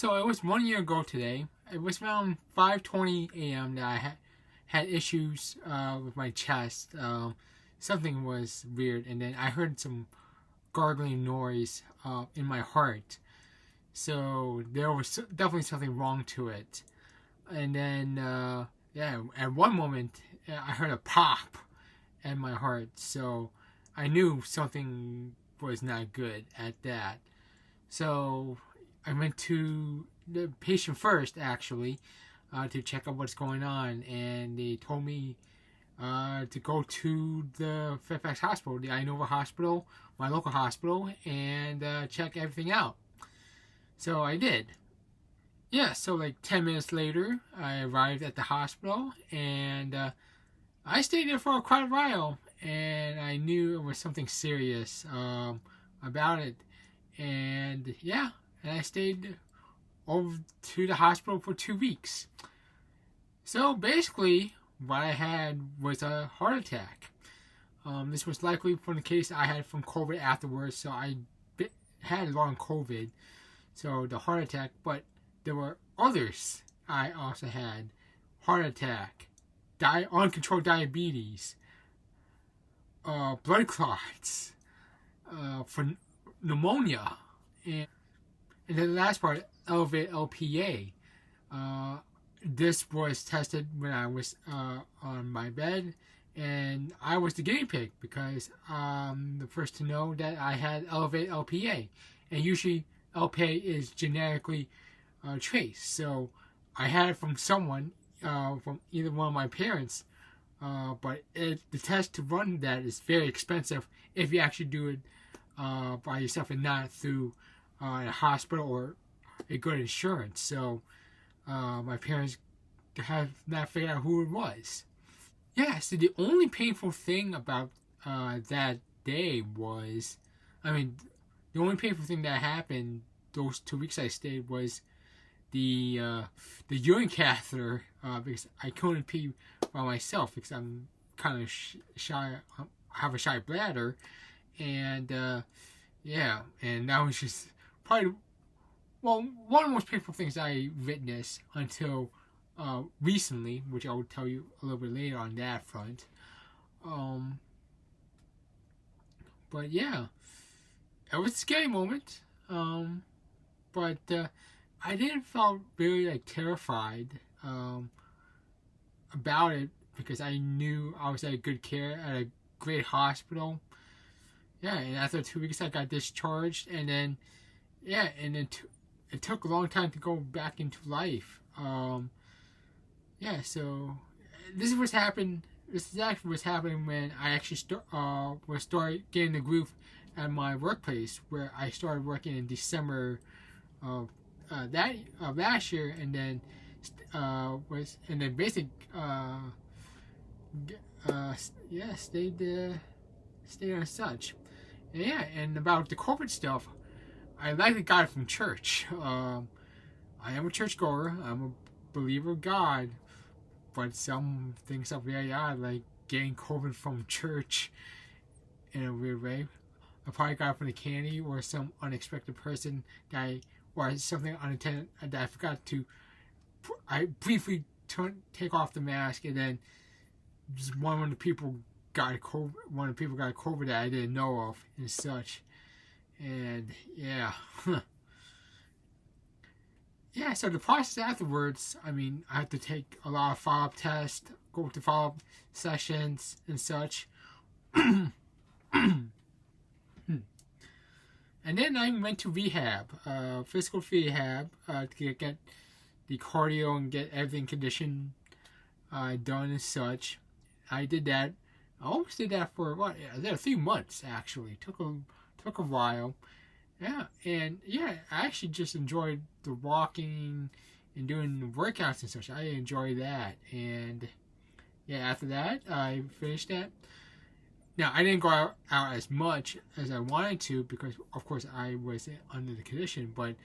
So it was 1 year ago today. It was around 5:20 a.m. that I had issues with my chest. Something was weird, and then I heard some gargling noise in my heart. So there was definitely something wrong to it. And then, at one moment, I heard a pop in my heart. So I knew something was not good at that. So I went to the patient first, actually, to check out what's going on. And they told me to go to the Fairfax Hospital, the Inova Hospital, my local hospital, and check everything out. So I did. Yeah, so like 10 minutes later, I arrived at the hospital, and I stayed there for quite a while, and I knew it was something serious about it. And yeah, and I stayed over to the hospital for 2 weeks. So basically, what I had was a heart attack. This was likely from the case I had from COVID afterwards, so I had long COVID, so the heart attack, but there were others. I also had heart attack, uncontrolled diabetes, blood clots, for pneumonia, and then the last part, elevated LPA. This was tested when I was on my bed, and I was the guinea pig because the first to know that I had elevated LPA, and usually LPA is genetically traced. So I had it from someone, from either one of my parents, but the test to run that is very expensive if you actually do it by yourself and not through a hospital or a good insurance. So my parents have not figured out who it was. Yeah, so the only painful thing about that day was, the only painful thing that happened those 2 weeks I stayed was the urine catheter, because I couldn't pee by myself because I'm kind of shy. I have a shy bladder, and and that was just probably one of the most painful things I witnessed until recently, which I will tell you a little bit later on that front. But yeah, it was a scary moment. But I didn't feel really like terrified about it because I knew I was at good care at a great hospital. Yeah, and after 2 weeks I got discharged, and then it took a long time to go back into life. So this is what's happened. This is actually what's happening when I actually started getting the groove at my workplace, where I started working in December of last year, and then stayed on such. And about the corporate stuff, I likely got it from church. I am a churchgoer. I'm a believer of God, but some things are very odd, like getting COVID from church in a weird way. I probably got it from the candy or some unexpected person or something unintended that I forgot to. I briefly take off the mask, and then just one of the people got COVID. One of the people got COVID that I didn't know of, and such. And yeah. Yeah, so the process afterwards, I had to take a lot of follow-up tests, go to follow-up sessions and such. And then I went to rehab, physical rehab, to get the cardio and get everything conditioned done and such. I did that. I almost did that for a few months actually. Took a while. Yeah, and I actually just enjoyed the walking and doing the workouts and such. I enjoy that, and after that I finished that. Now, I didn't go out as much as I wanted to because, of course, I was under the condition. But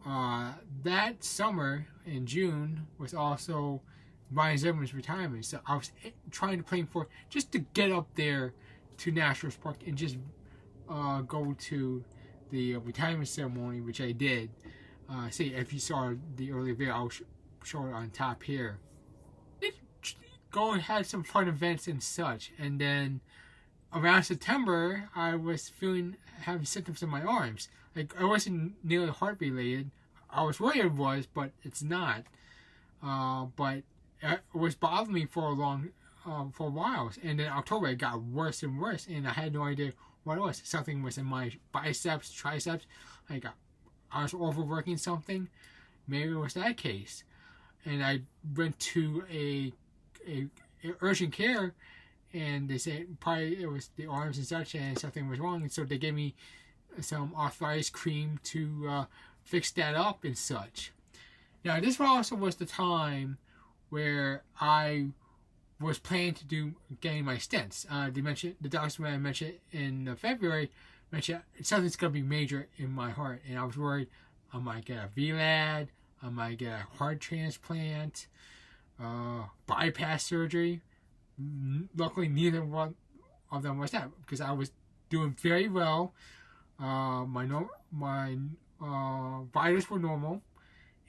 that summer in June was also Ryan Zimmerman's retirement. So I was trying to plan for just to get up there to National Park and just go to the retirement ceremony, which I did. See, if you saw the earlier video, I'll show it on top here. Go and had some fun events and such, and then around September, I was having symptoms in my arms. Like, it wasn't nearly heart related. I was worried it was, but it's not. But it was bothering me for a while. And then October, it got worse and worse, and I had no idea what it was. Something was in my biceps, triceps. I was overworking something. Maybe it was that case. And I went to a urgent care, and they said probably it was the arms and such, and something was wrong. And so they gave me some arthritis cream to fix that up and such. Now, this also was the time where I was planning to do getting my stents. The doctor when I mentioned in February mentioned something's going to be major in my heart, and I was worried I might get a VLAD, I might get a heart transplant, bypass surgery. Luckily, neither one of them was that, because I was doing very well. My vitals were normal,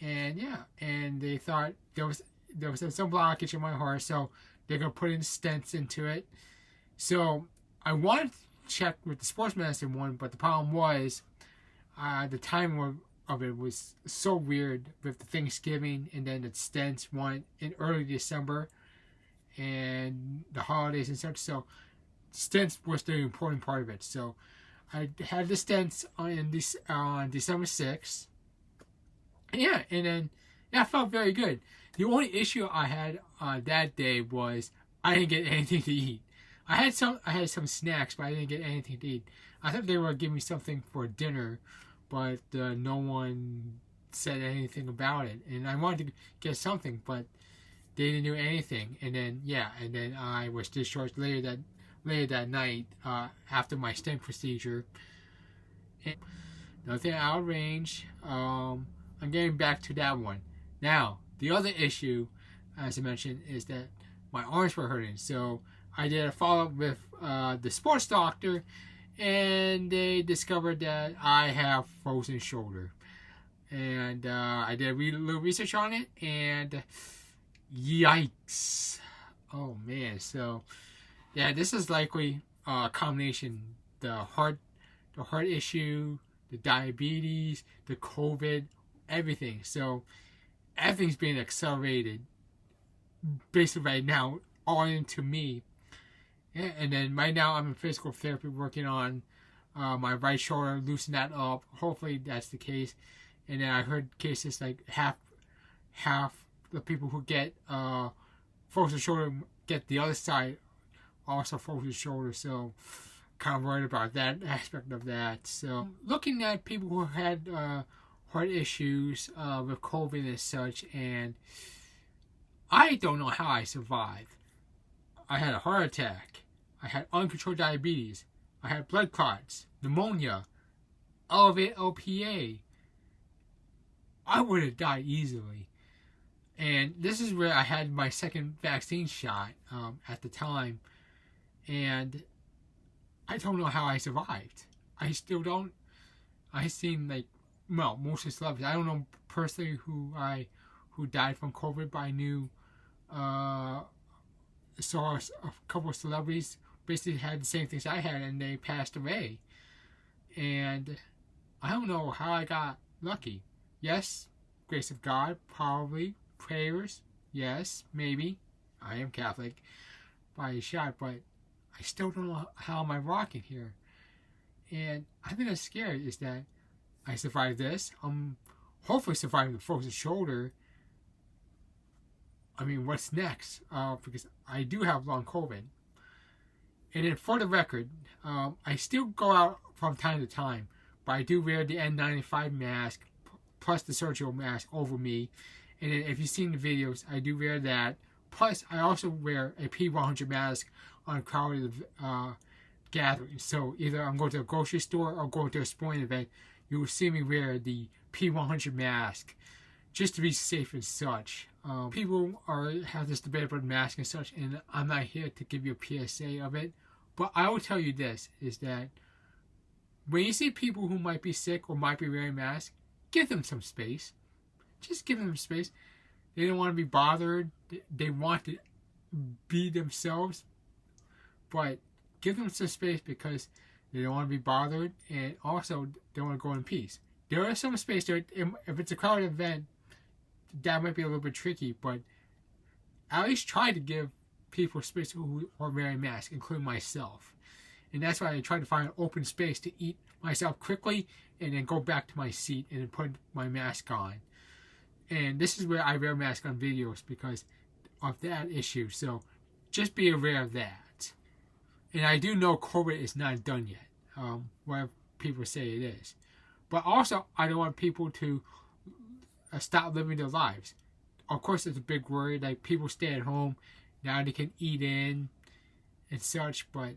and they thought there was some blockage in my heart, so they're gonna put in stents into it. So I wanted to check with the sports medicine one, but the problem was the timing of it was so weird with the Thanksgiving, and then the stents went in early December and the holidays and such. So stents was the important part of it. So I had the stents on December 6th. And then I felt very good. The only issue I had that day was I didn't get anything to eat. I had some snacks, but I didn't get anything to eat. I thought they were giving me something for dinner, but no one said anything about it. And I wanted to get something, but they didn't do anything. And then I was discharged later that night after my stent procedure. And nothing out of range. I'm getting back to that one. Now, the other issue, as I mentioned, is that my arms were hurting. So I did a follow-up with the sports doctor, and they discovered that I have frozen shoulder. And I did a little research on it, and yikes. Oh, man. So, yeah, this is likely a combination. The heart issue, the diabetes, the COVID, everything. So, everything's being accelerated basically right now all into me. Yeah, and then right now I'm in physical therapy working on my right shoulder, loosen that up. Hopefully that's the case. And then I heard cases like half the people who get frozen shoulder get the other side also frozen shoulder. So kind of worried about that aspect of that. So looking at people who had heart issues with COVID and such, and I don't know how I survived. I had a heart attack. I had uncontrolled diabetes. I had blood clots, pneumonia, elevated LPA. I would have died easily. And this is where I had my second vaccine shot at the time. And I don't know how I survived. I still don't. I seen most of the celebrities. I don't know personally who died from COVID, but I knew saw a couple of celebrities basically had the same things I had, and they passed away. And I don't know how I got lucky. Yes, grace of God, probably. Prayers, yes, maybe. I am Catholic by a shot, but I still don't know how am I rocking here. And I think that's scary is that I survived this. I'm hopefully surviving the frozen shoulder. I mean, what's next? Because I do have long COVID. And then for the record, I still go out from time to time, but I do wear the N95 mask plus the surgical mask over me. And then if you've seen the videos, I do wear that. Plus, I also wear a P100 mask on crowded gatherings. So either I'm going to a grocery store or going to a sporting event, you will see me wear the P100 mask just to be safe and such. People have this debate about masks and such, and I'm not here to give you a PSA of it. But I will tell you this, is that when you see people who might be sick or might be wearing masks, give them some space. Just give them space. They don't want to be bothered. They want to be themselves. But give them some space because they don't want to be bothered, and also they want to go in peace. There is some space there. If it's a crowded event, that might be a little bit tricky, but at least try to give people space who are wearing masks, including myself. And that's why I try to find an open space to eat myself quickly and then go back to my seat and then put my mask on. And this is where I wear a mask on videos because of that issue. So just be aware of that. And I do know COVID is not done yet, where people say it is. But also, I don't want people to stop living their lives. Of course, it's a big worry. Like, people stay at home. Now they can eat in and such. But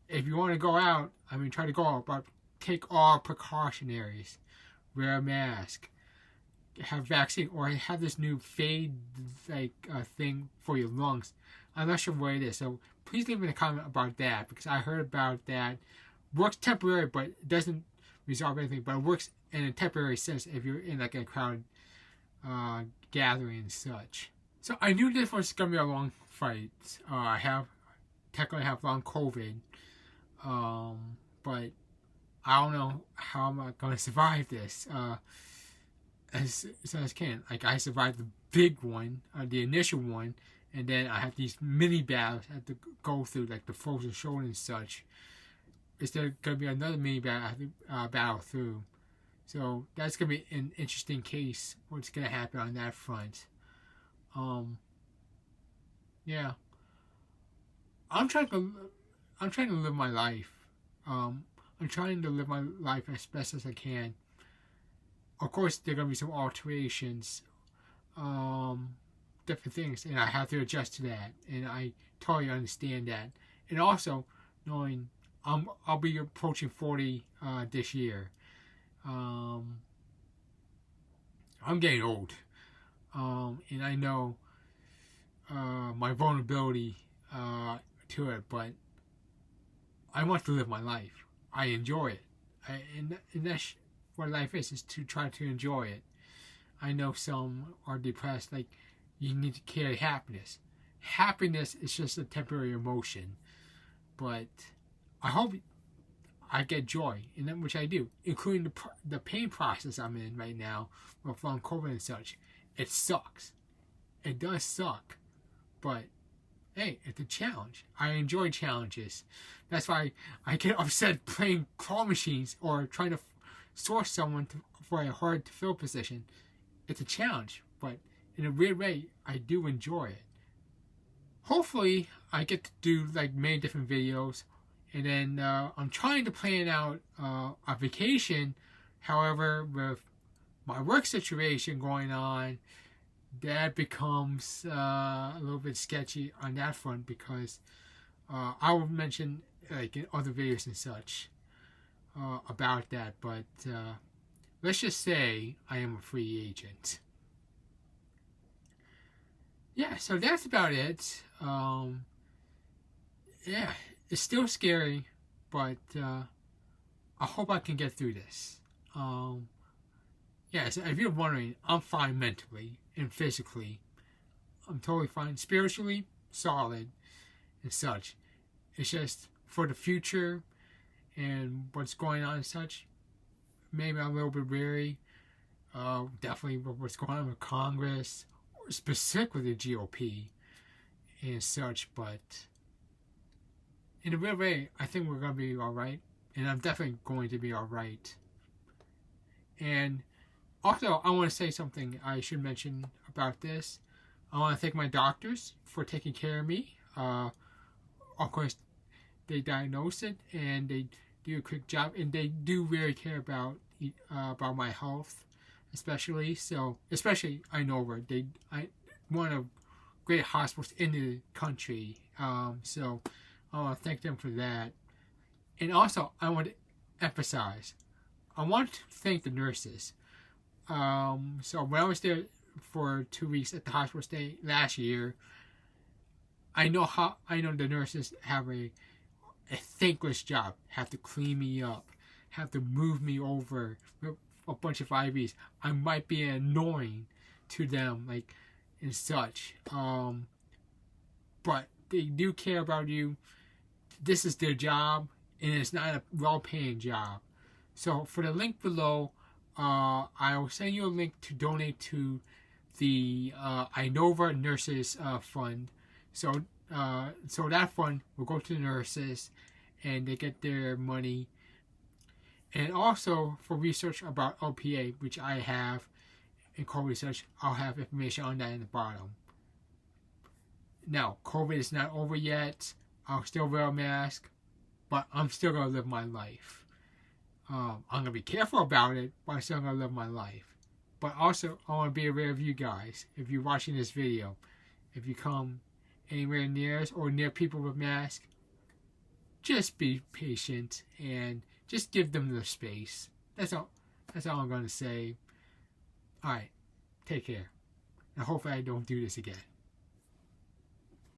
if you want to go out, try to go out. But take all precautionaries. Wear a mask. Have vaccine. Or have this new fade thing for your lungs. I'm not sure what it is. So please leave me a comment about that. Because I heard about that. Works temporary, but it doesn't resolve anything. But it works in a temporary sense if you're in like a crowd gathering and such. So I knew this was gonna be a long fight. I technically have long COVID, but I don't know how I'm gonna survive this. As I can. Like, I survived the big one, the initial one, and then I have these mini battles I have to go through, like the frozen shoulder and such. Is there gonna be another mini battle I have to battle through? So that's gonna be an interesting case. What's gonna happen on that front? Yeah. I'm trying to live my life. I'm trying to live my life as best as I can. Of course, there are gonna be some alterations, different things, and I have to adjust to that. And I totally understand that. And also knowing I'll be approaching 40 this year. I'm getting old, and I know my vulnerability to it, but I want to live my life. I enjoy it, and that's what life is to try to enjoy it. I know some are depressed, like, you need to carry happiness. Happiness is just a temporary emotion, but I hope I get joy in that, which I do, including the pain process I'm in right now with long COVID and such. It sucks. It does suck. But, hey, it's a challenge. I enjoy challenges. That's why I get upset playing claw machines or trying to source someone for a hard-to-fill position. It's a challenge, but in a weird way, I do enjoy it. Hopefully, I get to do, like, many different videos. And then I'm trying to plan out a vacation. However, with my work situation going on, that becomes a little bit sketchy on that front, because I will mention, like, in other videos and such about that. But let's just say I am a free agent. Yeah, so that's about it. Yeah. It's still scary, but I hope I can get through this. Yeah, so if you're wondering, I'm fine mentally and physically. I'm totally fine. Spiritually, solid and such. It's just for the future and what's going on and such, maybe I'm a little bit wary. Definitely what's going on with Congress, or specifically the GOP and such, but in a real way, I think we're going to be alright. And I'm definitely going to be alright. And also, I want to say something I should mention about this. I want to thank my doctors for taking care of me. Of course, they diagnose it and they do a quick job. And they do really care about my health, especially. So, especially I know where one of the great hospitals in the country. So I want to thank them for that. And also, I want to emphasize, I want to thank the nurses. So when I was there for 2 weeks at the hospital stay last year, I know the nurses have a thankless job. Have to clean me up, have to move me over a bunch of IVs. I might be annoying to them, like, and such. But they do care about you. This is their job, and it's not a well-paying job. So for the link below, I will send you a link to donate to the Inova Nurses Fund. So that fund will go to the nurses, and they get their money. And also for research about OPA, which I have in COVID research, I'll have information on that in the bottom. Now, COVID is not over yet. I'll still wear a mask, but I'm still going to live my life. I'm going to be careful about it, but I'm still going to live my life. But also, I want to be aware of you guys. If you're watching this video, if you come anywhere near us or near people with masks, just be patient and just give them the space. That's all I'm going to say. Alright, take care. And hopefully I don't do this again.